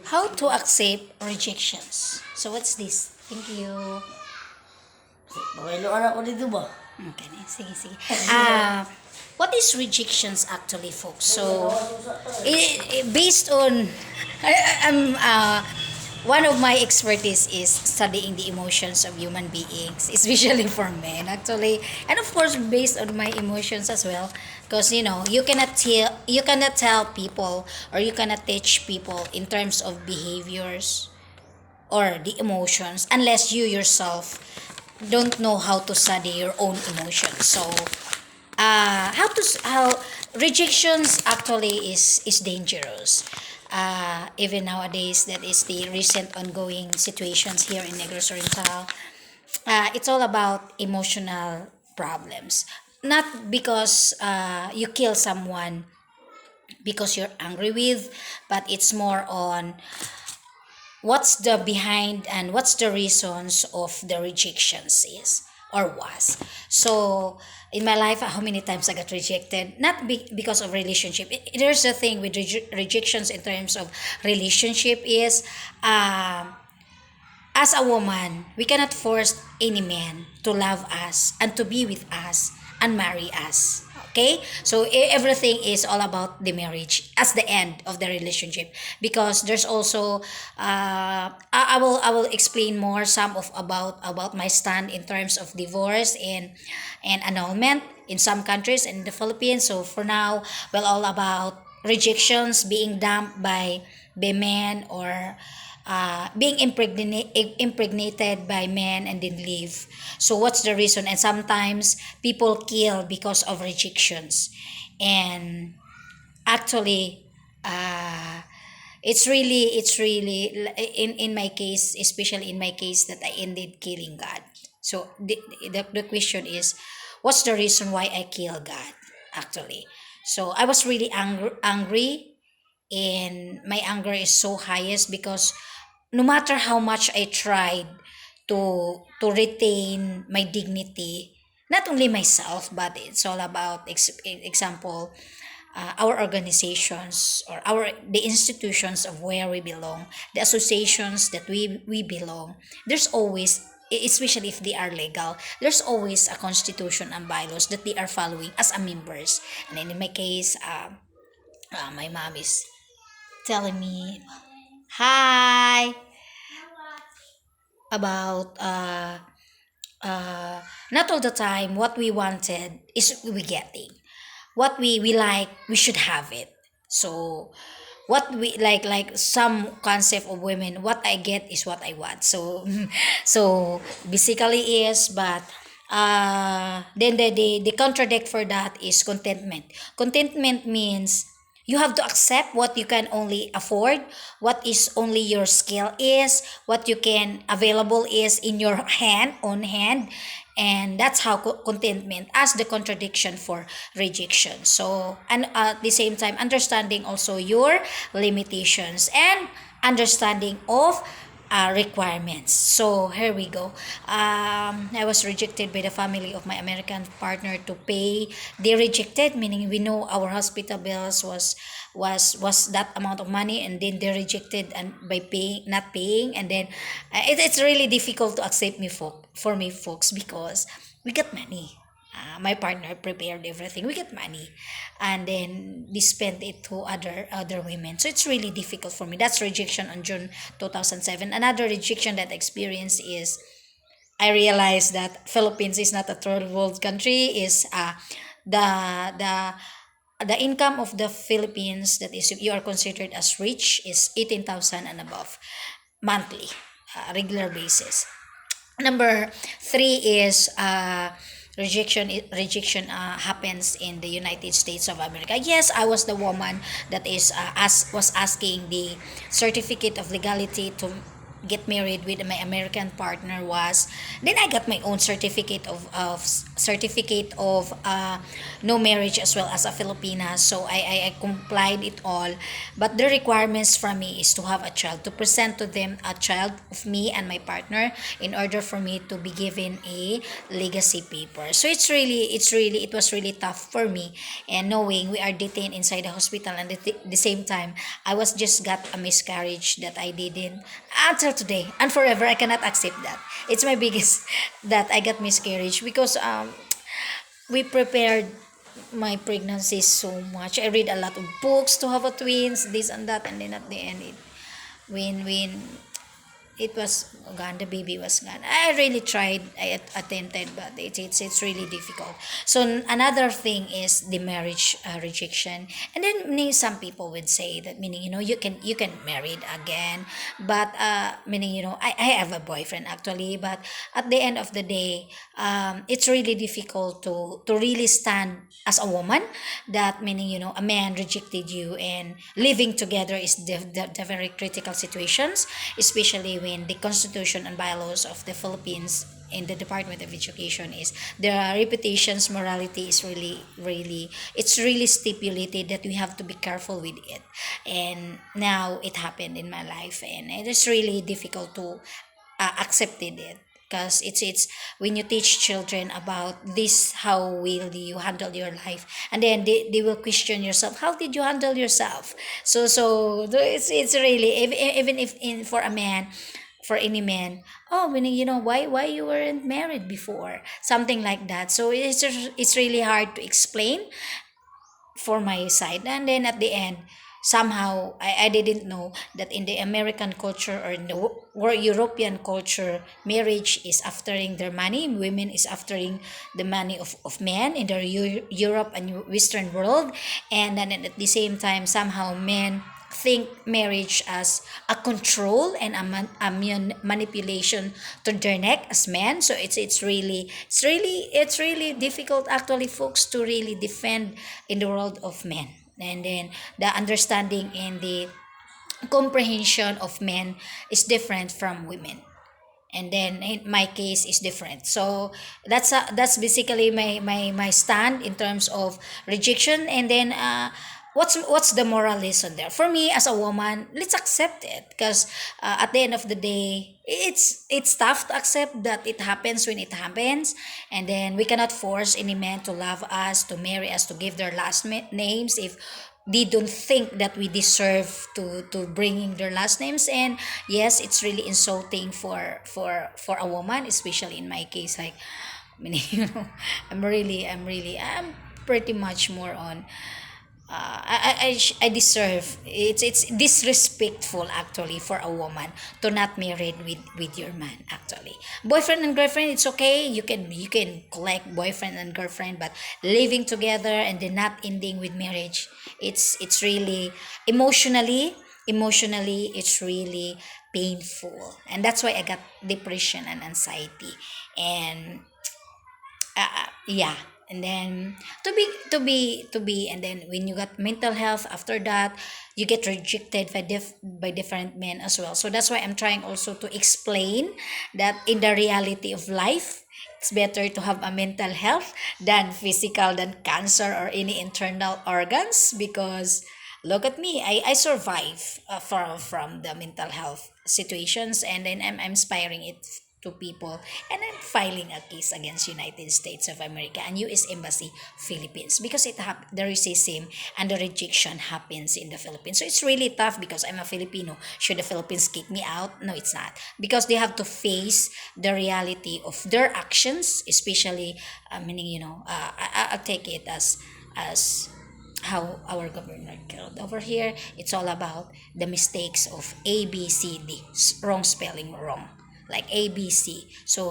How to accept rejections. So what's this? Thank you. Pakailuan ako dito ba? Okay, sige, sige. What is rejections actually, folks? So, based on, I'm one of my expertise is studying the emotions of human beings, especially for men, actually, and of course, based on my emotions as well, because you cannot tell people or you cannot teach people in terms of behaviors or the emotions unless you yourself don't know how to study your own emotions. So how rejections actually is dangerous. Even nowadays, that is the recent ongoing situations here in Negros Oriental. It's all about emotional problems, not because you kill someone because you're angry with, but it's more on what's the behind and what's the reasons of the rejections is or was. So in my life, how many times I got rejected, not because of relationship. There's a thing with rejections in terms of relationship is as a woman, we cannot force any man to love us and to be with us and marry us. Okay? So everything is all about the marriage as the end of the relationship, because there's also I will explain more some of about my stand in terms of divorce and annulment in some countries and in the Philippines. So for now, well, all about rejections, being dumped by men, or being impregnated by men and then leave. So what's the reason? And sometimes people kill because of rejections. And actually, it's really in my case, especially in my case, that I ended killing God. So the question is, what's the reason why I kill God? Actually, so I was really angry, and my anger is so highest because no matter how much I tried to retain my dignity, not only myself, but it's all about example, our organizations or the institutions of where we belong, the associations that we belong. There's always, especially if they are legal, there's always a constitution and bylaws that they are following as a members. And then in my case, my mom is telling me hi about not all the time what we wanted is we getting, what we like we should have it. So what we like some concept of women, what I get is what I want. So so basically is, but then the contradict for that is contentment. Contentment means you have to accept what you can only afford, what is only your skill is, what you can available is in your hand, on hand. And that's how contentment as the contradiction for rejection. So, and at the same time, understanding also your limitations and understanding of requirements. So here we go. I was rejected by the family of my American partner to pay. They rejected, meaning we know our hospital bills was that amount of money, and then they rejected and by paying, not paying, and then it's really difficult to accept me for me, folks, because we got money. My partner prepared everything. We get money, and then we spent it to other women. So it's really difficult for me. That's rejection on June 2007. Another rejection that I experienced is I realized that Philippines is not a third world country. Is the the the income of the Philippines, that is you are considered as rich, is 18,000 and above monthly, regular basis. Number three is rejection happens in the United States of America. Yes, I was the woman that is was asking the certificate of legality get married with my American partner was, then I got my own certificate of no marriage as well as a Filipina. So I complied it all. But the requirements from me is to have a child, to present to them a child of me and my partner in order for me to be given a legacy paper. So it was really tough for me, and knowing we are detained inside the hospital, and at the same time I was just got a miscarriage that I didn't, until today and forever I cannot accept that. It's my biggest that I got miscarriage, because we prepared my pregnancy so much. I read a lot of books to have a twins, this and that, and then at the end, when it was gone, the baby was gone. I really tried, I attempted, but it's really difficult. So another thing is the marriage rejection. And then some people would say that, meaning, you can marry again, but meaning, I have a boyfriend actually, but at the end of the day, it's really difficult to really stand as a woman, that meaning, a man rejected you, and living together is the very critical situations, especially when the constitution and bylaws of the Philippines in the Department of Education is, their reputations, morality is really, it's really stipulated that we have to be careful with it. And now it happened in my life, and it is really difficult to accepted it, because it's when you teach children about this, how will you handle your life, and then they will question yourself, how did you handle yourself. It's really, even if in for a man, for any man, oh, meaning, why you weren't married before, something like that. So it's really hard to explain for my side. And then at the end, somehow I didn't know that in the American culture, or in the or European culture, marriage is aftering their money, women is aftering the money of men in the Europe and Western world. And then at the same time, somehow men think marriage as a control and manipulation to their neck as men. So it's really difficult actually, folks, to really defend in the world of men. And then the understanding and the comprehension of men is different from women, and then in my case is different. So that's basically my stand in terms of rejection. And then what's the moral lesson there for me as a woman? Let's accept it, because at the end of the day, it's tough to accept that it happens when it happens. And then we cannot force any man to love us, to marry us, to give their last names if they don't think that we deserve to bringing their last names. And yes, it's really insulting for a woman, especially in my case, like, I mean, I'm pretty much more on, I deserve, it's disrespectful actually for a woman to not married with your man. Actually, boyfriend and girlfriend, it's okay, you can collect boyfriend and girlfriend, but living together and then not ending with marriage, it's really emotionally it's really painful. And that's why I got depression and anxiety. And yeah. And then to be and then when you got mental health after that, you get rejected by different men as well. So that's why I'm trying also to explain that in the reality of life, it's better to have a mental health than physical, than cancer or any internal organs. Because look at me, I survive from the mental health situations, and then I'm inspiring it to people. And I'm filing a case against United States of America and US Embassy Philippines, because the racism and the rejection happens in the Philippines. So it's really tough, because I'm a Filipino. Should the Philippines kick me out? No, it's not, because they have to face the reality of their actions, especially meaning, I'll take it as how our governor killed over here. It's all about the mistakes of A B C D, wrong spelling, wrong, like ABC. So